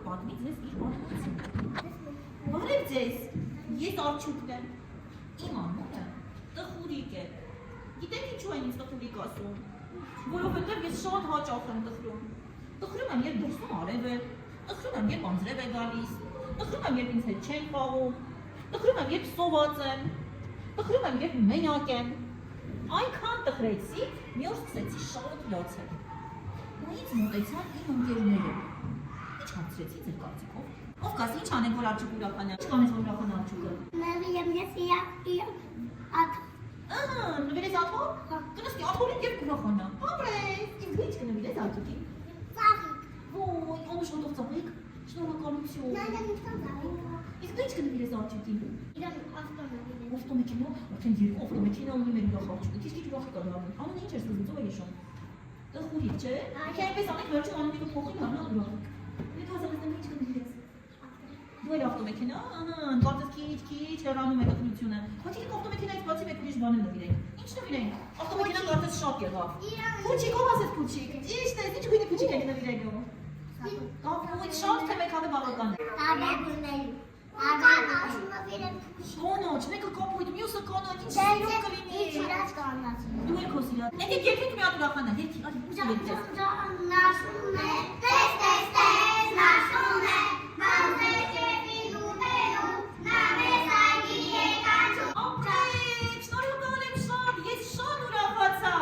պատմի ձեզ իր պատմությունը։ Բարև ձեզ, ես Արջուկն եմ, իմ անունը Տխուրիկ է։ Գիտեք ինչու են ինձ Տխուրիկ ասում, որովհետև ես շատ հաճախ եմ տխրում։ Տխրում եմ, երբ դրսում արև է, տխրում եմ, երբ անձրև է գալիս, տխրում եմ, երբ ինձ հետ չեն խաղում, տխրում եմ, երբ սոված եմ, տխրում եմ, երբ մենակ եմ։ Այնքան տխրեցի, մի օր սկսեցի շատ լացել։ Ու ինձ մոտեցան իմ ընկերները։ Ինչ հարցրեցի ձեր կարծիքով։ Ով կասի ինչ անենք, որ Արջուկ ուրախանա։ Ինչ կանես, որ ուրախանա Արջուկը։ Նվիրես աթոռ։ Կնստի աթոռին և կուրախանա։ Ապրես, ինձ ինչ կնվիրես Արջուկին։ Ծաղիկ։ Ոյ, ոնց շոտով ծաղիկ։ Շնորհակալություն։ Իսկ ինչ կնվիրես Արջուկին։ Իրան ավտոմեքենա։ Ավտոմեքենա, արդեն երկու ավտոմեքենա ունի մեր ուրախ Արջուկը։ Քիչ ուրախ կա դառնում։ Ամեն ինչ ես զգում, ո՞վ է հիշում։ Տխուրիկ, չէ՞։ Եթե այնպես անենք, վերջում անունը փոխի հանա ուրախ։ Դու հասարակական ինչ կնվիրես։ Դու էլ ավտոմեքենա, կարծես քիչ հեռանում է տխրությունը։ Քոչիկ ավտոմեքենայից բացի մեկ ուրիշ բան նվիրենք։ Ինչ նվիրենք։ Ավտոմեքենան կարծես շատ եղավ։ Քոչիկ ով ասեց քոչիկ։ Ճիշտ է, ինչ գույնի քոչիկ եք նվիրելու։ Կապույտ շատ թե մեկ հատ բավական է։ Տարբերությունների։ Ականաշնորհիվ Կոնոչ, մեկը կապույտ, մյուսը կոնոչ, ինչ սիրուն կլինի։ Ինչ իրաց կանացի։ Դու էլ քո սիրած։ Եկեք եկեք մի հատ ուրախանալ, եկեք, Նաշում է, տես, նաշում է, բանտեք է ֆիլուտելու, նա մեզ այգի եկանչում։ Ապրեք, շնորհակալ եմ շատ, ես շատ ուրախացա։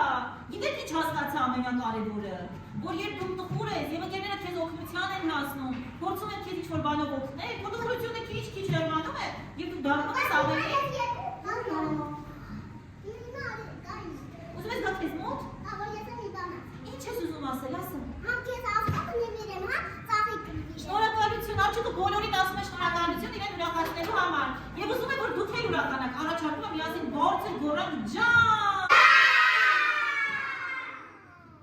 Գիտեք ինչ հասկացա ամենակարևորը, որ երբ դու տխուր ես եւ ընկերները քեզ օգնության են հասնում, փորձում են քեզ ինչ-որ բանով օգնել, քո տխրությունը քիչ հեռանում է եւ դու դառնում ես ավելի։ Ուզում ես գա քեզ մոտ։ Ինչ ես ուզում ասել, ասա։ Շնորհակալություն, Արջուկը բոլորին ասում է շնորհակալություն իրեն ուրախացնելու համար։ Եվ ուզում է, որ դուք էլ ուրախանաք, առաջարկում եմ միասին բարձր գոռանք ջան։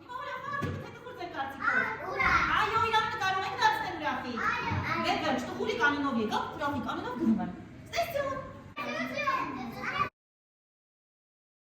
Հիմա ուրախանք, թե տխուր ձեր կարծիքով։ Այո, իրանը կարող եք դարձնել ուրախի։ Վերջ, տխուրիկ անունով եկավ, ուրախիկ անունով գնում եմ։ Ստեսյուն։